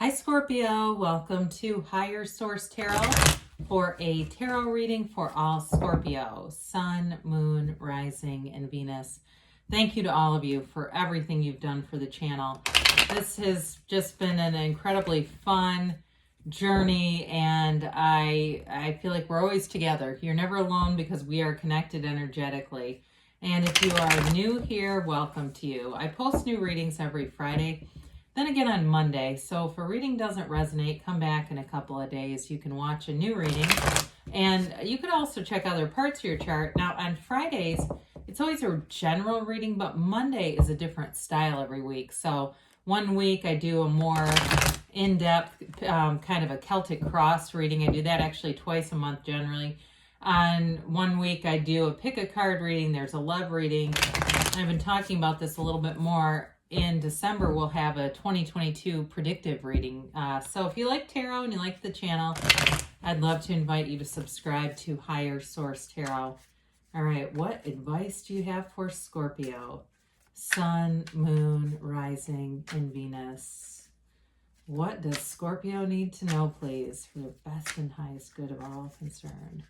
Hi Scorpio, welcome to Higher Source Tarot for a tarot reading for all Scorpio, Sun, Moon, Rising, and Venus. Thank you to all of you for everything you've done for the channel. This has just been an incredibly fun journey, and I feel like we're always together. You're never alone because we are connected energetically. And if you are new here, welcome to you. I post new readings every Friday, then again on Monday. So if a reading doesn't resonate, come back in a couple of days. You can watch a new reading. And you can also check other parts of your chart. Now on Fridays, it's always a general reading, but Monday is a different style every week. So one week I do a more in-depth kind of a Celtic cross reading. I do that actually twice a month generally. On one week I do a pick a card reading. There's a love reading. I've been talking about this a little bit more. In December, we'll have a 2022 predictive reading. So if you like tarot and you like the channel, I'd love to invite you to subscribe to Higher Source Tarot. All right, what advice do you have for Scorpio? Sun, Moon, Rising, and Venus. What does Scorpio need to know, please, for the best and highest good of all concerned?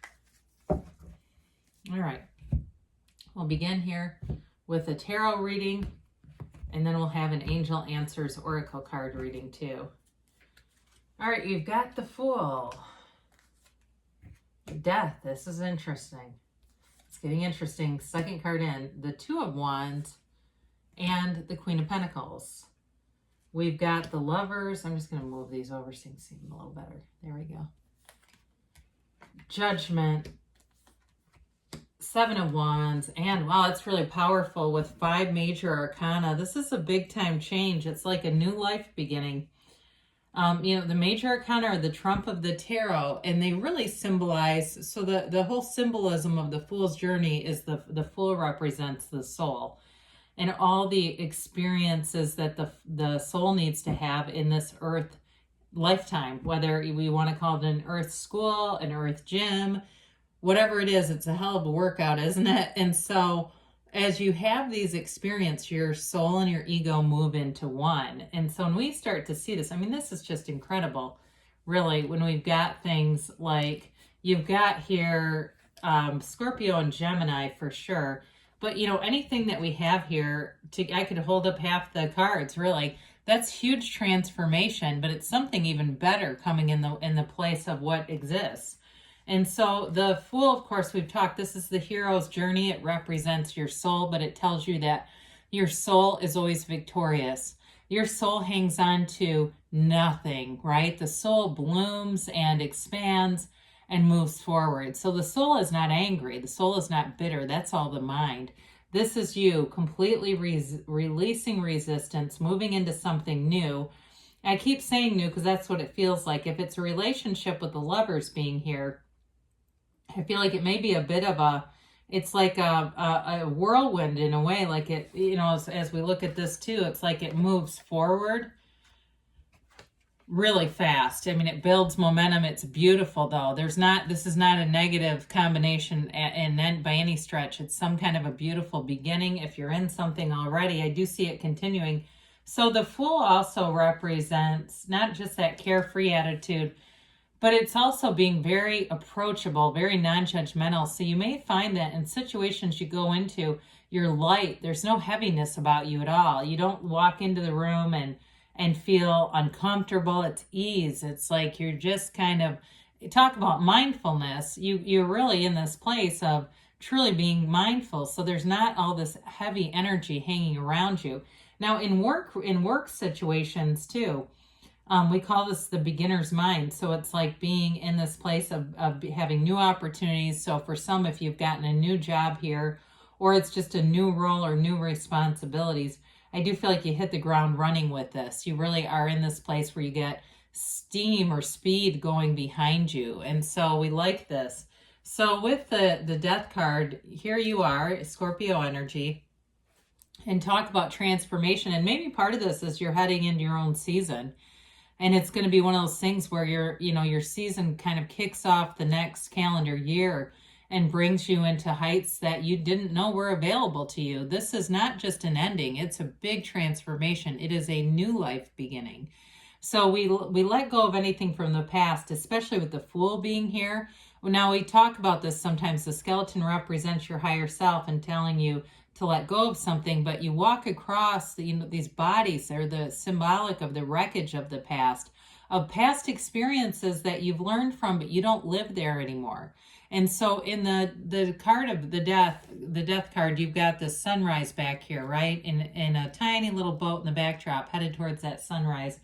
All right, we'll begin here with a tarot reading. And then we'll have an Angel Answers Oracle card reading too. All right, you've got the Fool. Death, this is interesting. It's getting interesting. Second card in, the Two of Wands and the Queen of Pentacles. We've got the Lovers. I'm just going to move these over so you can see them a little better. There we go. Judgment. Seven of Wands, and wow, it's really powerful with 5 Major Arcana. This is a big time change. It's like a new life beginning. You know, the Major Arcana are the trump of the tarot, and they really symbolize, so the whole symbolism of the Fool's journey is the Fool represents the soul and all the experiences that the soul needs to have in this earth lifetime, whether we want to call it an earth school, an earth gym, whatever it is. It's a hell of a workout, isn't it? And so as you have these experiences, your soul and your ego move into one. And so when we start to see this, I mean, this is just incredible, really, when we've got things like, you've got here Scorpio and Gemini for sure. But, you know, anything that we have here, I could hold up half the cards, really. That's huge transformation, but it's something even better coming in the place of what exists. And so the Fool, of course, we've talked, this is the hero's journey. It represents your soul, but it tells you that your soul is always victorious. Your soul hangs on to nothing, right? The soul blooms and expands and moves forward. So the soul is not angry. The soul is not bitter. That's all the mind. This is you completely releasing resistance, moving into something new. I keep saying new because that's what it feels like. If it's a relationship with the Lovers being here, I feel like it may be a bit of it's like a whirlwind in a way, like it, you know, as we look at this too, it's like it moves forward really fast. I mean, it builds momentum. It's beautiful though. This is not a negative combination and then by any stretch. It's some kind of a beautiful beginning. If you're in something already, I do see it continuing. So the Fool also represents not just that carefree attitude, but it's also being very approachable, very non-judgmental. So you may find that in situations you go into, you're light. There's no heaviness about you at all. You don't walk into the room and feel uncomfortable. It's ease. It's like you're just kind of, talk about mindfulness. You're really in this place of truly being mindful. So there's not all this heavy energy hanging around you. Now in work situations too, we call this the beginner's mind. So it's like being in this place of having new opportunities. So for some, if you've gotten a new job here, or it's just a new role or new responsibilities, I do feel like you hit the ground running with this. You really are in this place where you get steam or speed going behind you. And so we like this. So with the Death card, here you are, Scorpio energy, and talk about transformation. And maybe part of this is you're heading into your own season. And it's going to be one of those things where your season kind of kicks off the next calendar year and brings you into heights that you didn't know were available to you. This is not just an ending. It's a big transformation. It is a new life beginning. So we let go of anything from the past, especially with the Fool being here. Now we talk about this sometimes. The skeleton represents your higher self and telling you to let go of something, but you walk across these bodies. They're the symbolic of the wreckage of the past, of past experiences that you've learned from, but you don't live there anymore. And so in the card of the death card, you've got the sunrise back here, right? In a tiny little boat in the backdrop headed towards that sunrise.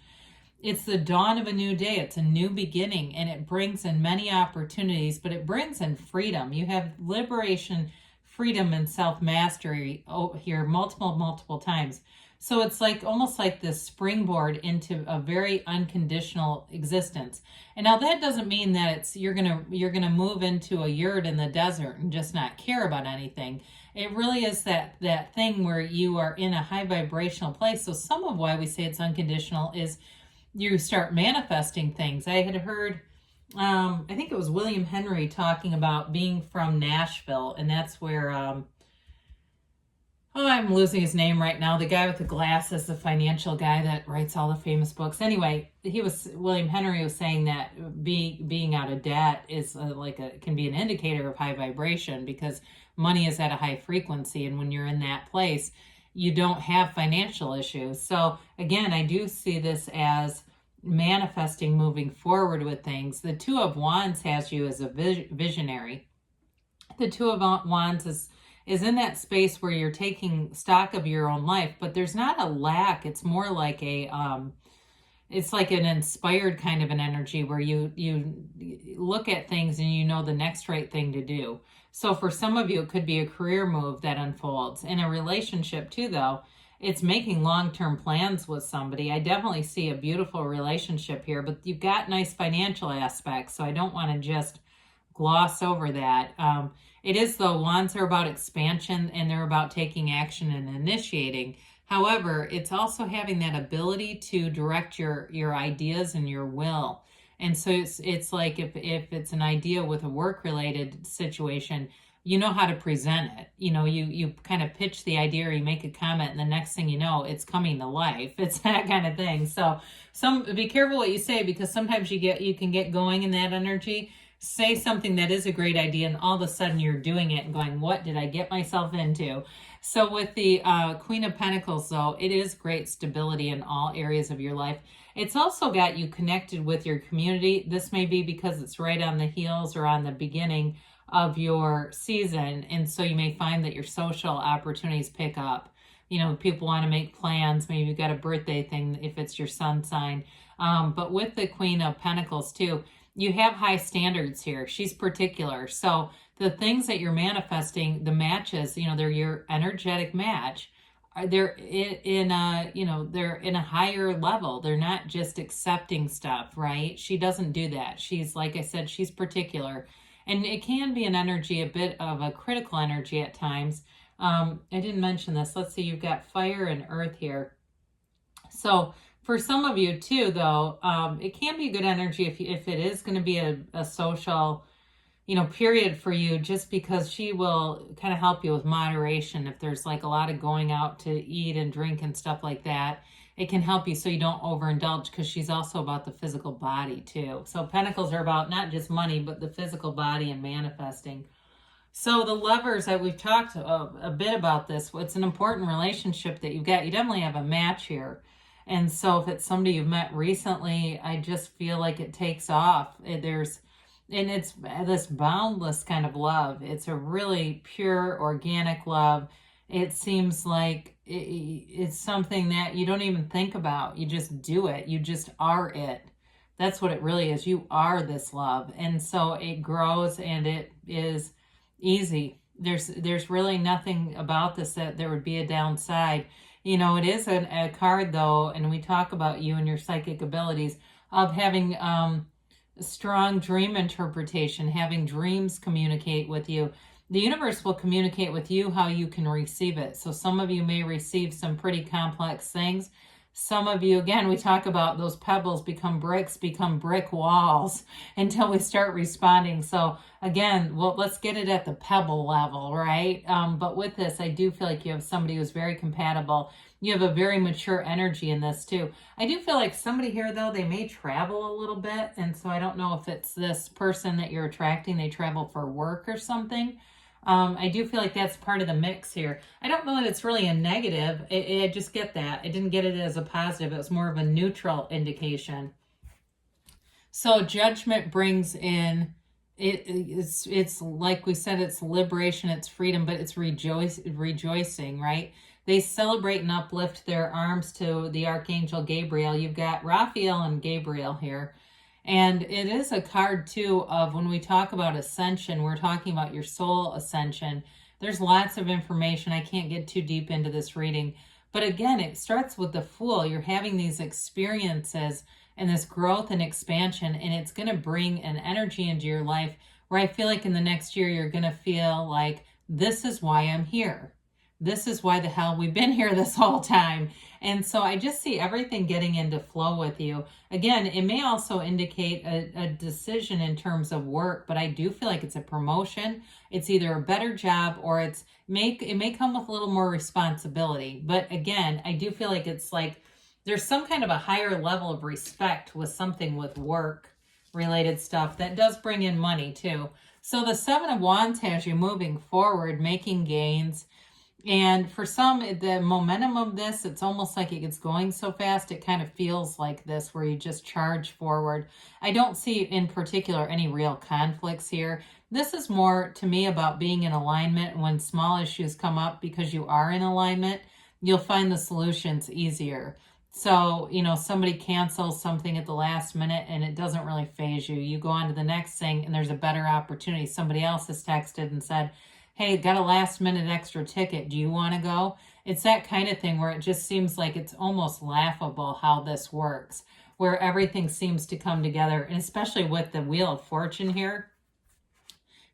It's the dawn of a new day. It's a new beginning, and it brings in many opportunities, but it brings in freedom. You have liberation, freedom, and self-mastery here multiple times. So it's like almost like this springboard into a very unconditional existence. And now that doesn't mean that you're gonna move into a yurt in the desert and just not care about anything. It really is that thing where you are in a high vibrational place. So some of why we say it's unconditional is you start manifesting things. I had heard, I think it was William Henry talking about being from Nashville, and that's where, I'm losing his name right now. The guy with the glasses, the financial guy that writes all the famous books. Anyway, William Henry was saying that being out of debt is can be an indicator of high vibration, because money is at a high frequency, and when you're in that place, you don't have financial issues. So again, I do see this as manifesting, moving forward with things. The Two of Wands has you as a visionary. The Two of Wands is in that space where you're taking stock of your own life, but there's not a lack. It's more like it's like an inspired kind of an energy where you look at things and you know the next right thing to do. So for some of you, it could be a career move that unfolds. In a relationship too, though, it's making long-term plans with somebody. I definitely see a beautiful relationship here, but you've got nice financial aspects, so I don't want to just gloss over that. It is, though, wands are about expansion, and they're about taking action and initiating. However, it's also having that ability to direct your ideas and your will. And so it's like if it's an idea with a work-related situation, you know how to present it. You kind of pitch the idea, or you make a comment, and the next thing you know, it's coming to life. It's that kind of thing. So be careful what you say, because sometimes you can get going in that energy. Say something that is a great idea, and all of a sudden you're doing it and going, what did I get myself into? So with the Queen of Pentacles, though, it is great stability in all areas of your life. It's also got you connected with your community. This may be because it's right on the heels or on the beginning of your season, and so you may find that your social opportunities pick up. People want to make plans. Maybe you've got a birthday thing if it's your sun sign. But with the Queen of Pentacles too, you have high standards here. She's particular. So the things that you're manifesting, the matches, they're your energetic match. They're in a higher level. They're not just accepting stuff, right? She doesn't do that. She's, like I said, she's particular. And it can be an energy, a bit of a critical energy at times. I didn't mention this. Let's see, you've got fire and earth here. So for some of you too, though, it can be good energy if it is going to be a social, period for you, just because she will kind of help you with moderation. If there's like a lot of going out to eat and drink and stuff like that, it can help you so you don't overindulge, because she's also about the physical body too. So Pentacles are about not just money, but the physical body and manifesting. So the Lovers, that we've talked a bit about this, it's an important relationship that you've got. You definitely have a match here. And so if it's somebody you've met recently, I just feel like it takes off. It's this boundless kind of love. It's a really pure, organic love. It seems like it's something that you don't even think about. You just do it. You just are it. That's what it really is. You are this love. And so it grows, and it is easy. There's really nothing about this that there would be a downside. It is a card, though, and we talk about you and your psychic abilities of having strong dream interpretation, having dreams communicate with you. The universe will communicate with you how you can receive it. So some of you may receive some pretty complex things. Some of you, again, we talk about those pebbles become brick walls until we start responding. So again, let's get it at the pebble level, right? But with this, I do feel like you have somebody who's very compatible. You have a very mature energy in this too. I do feel like somebody here, though, they may travel a little bit. And so I don't know if it's this person that you're attracting, they travel for work or something. I do feel like that's part of the mix here. I don't know that it's really a negative. I just get that. I didn't get it as a positive. It was more of a neutral indication. So Judgment brings in, it's like we said, it's liberation, it's freedom, but it's rejoicing, right? They celebrate and uplift their arms to the Archangel Gabriel. You've got Raphael and Gabriel here. And it is a card, too, of when we talk about ascension, we're talking about your soul ascension. There's lots of information. I can't get too deep into this reading. But again, it starts with the Fool. You're having these experiences and this growth and expansion, and it's going to bring an energy into your life where I feel like in the next year, you're going to feel like, this is why I'm here. This is why the hell we've been here this whole time. And so I just see everything getting into flow with you. Again, it may also indicate a decision in terms of work, but I do feel like it's a promotion. It's either a better job or it may come with a little more responsibility. But again, I do feel like it's like there's some kind of a higher level of respect with something with work related stuff that does bring in money too. So the Seven of Wands has you moving forward, making gains. And for some, the momentum of this, it's almost like it's going so fast, it kind of feels like this, where you just charge forward. I don't see in particular any real conflicts here. This is more, to me, about being in alignment. When small issues come up, because you are in alignment, you'll find the solutions easier. So, somebody cancels something at the last minute and it doesn't really faze you. You go on to the next thing and there's a better opportunity. Somebody else has texted and said, hey, got a last minute extra ticket. Do you want to go? It's that kind of thing where it just seems like it's almost laughable how this works, where everything seems to come together. And especially with the Wheel of Fortune here,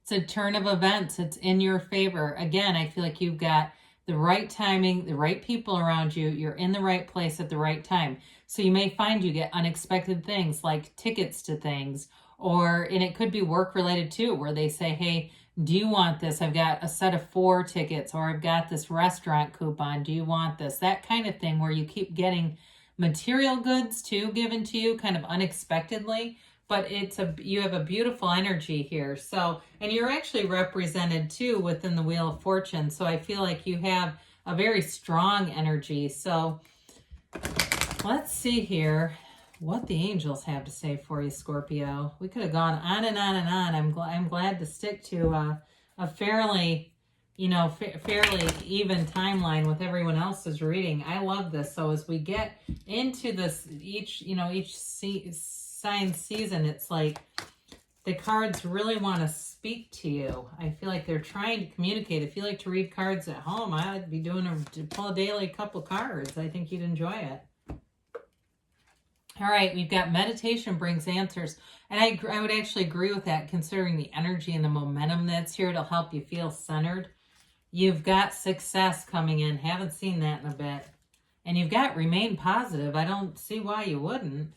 it's a turn of events. It's in your favor. Again, I feel like you've got the right timing, the right people around you. You're in the right place at the right time. So you may find you get unexpected things like tickets to things, and it could be work related too, where they say, hey, do you want this? I've got a set of 4 tickets, or I've got this restaurant coupon. Do you want this? That kind of thing, where you keep getting material goods too given to you kind of unexpectedly, but you have a beautiful energy here. So, and you're actually represented too within the Wheel of Fortune. So I feel like you have a very strong energy. So let's see here what the angels have to say for you, Scorpio. We could have gone on and on and on. I'm glad to stick to a fairly, fairly even timeline with everyone else's reading. I love this. So as we get into this, each sign season, it's like the cards really want to speak to you. I feel like they're trying to communicate. If you like to read cards at home, I'd be pull a daily couple cards. I think you'd enjoy it. All right, we've got meditation brings answers. And I would actually agree with that, considering the energy and the momentum that's here to help you feel centered. You've got success coming in. Haven't seen that in a bit. And you've got remain positive. I don't see why you wouldn't.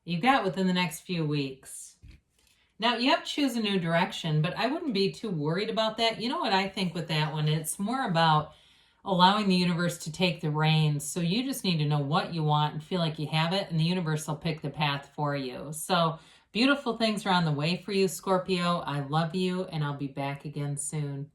You've got within the next few weeks. Now, you have to choose a new direction, but I wouldn't be too worried about that. You know what I think with that one? It's more about allowing the universe to take the reins. So you just need to know what you want and feel like you have it, and the universe will pick the path for you. So beautiful things are on the way for you, Scorpio. I love you, and I'll be back again soon.